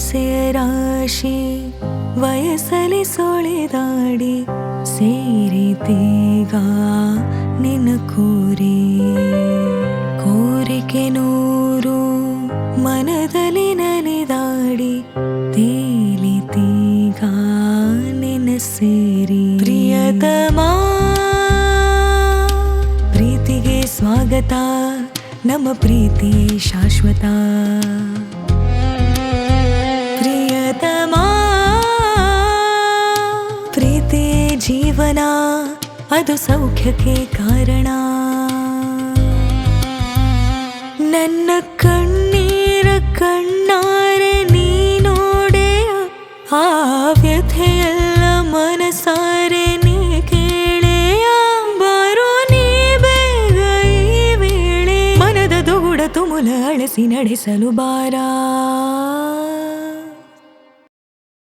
ಆಸೆಯ ರಾಶಿ ವಯಸ್ಸಲಿ ಸುಳಿದಾಡಿ ಸೇರಿತೀಗ ನಿನ್ನ ಕೋರಿಕೆ ನೂರು ಮನದಲ್ಲಿ ನಲಿದಾಡಿ ತೇಲಿತೀಗ ನಿನ್ನ ಸೇರಿ ಪ್ರಿಯತಮಾ ಪ್ರೀತಿಗೆ ಸ್ವಾಗತ ನಮ್ಮ ಪ್ರೀತಿ ಶಾಶ್ವತ ಪ್ರಿಯತಮಾ ಪ್ರೀತಿ ಜೀವನ ಅದು ಸೌಖ್ಯಕ್ಕೆ ಕಾರಣ ನನ್ನ ಕಣ್ಣೀರ ಕಣ್ಣಾರೆ ನೀ ನೋಡೆಯ ಆ ವ್ಯಥೆಯೆಲ್ಲ ಮನಸಾರೆ ನೀ ಕೇಳೆಯ ಬಾರೋ ನೀ ಬೇಗ ಈ ವೇಳೆ ಮನದ ದುಗುಡ ತುಮುಲ ಅಳಿಸಿ ನಡೆಸಲು ಬಾರ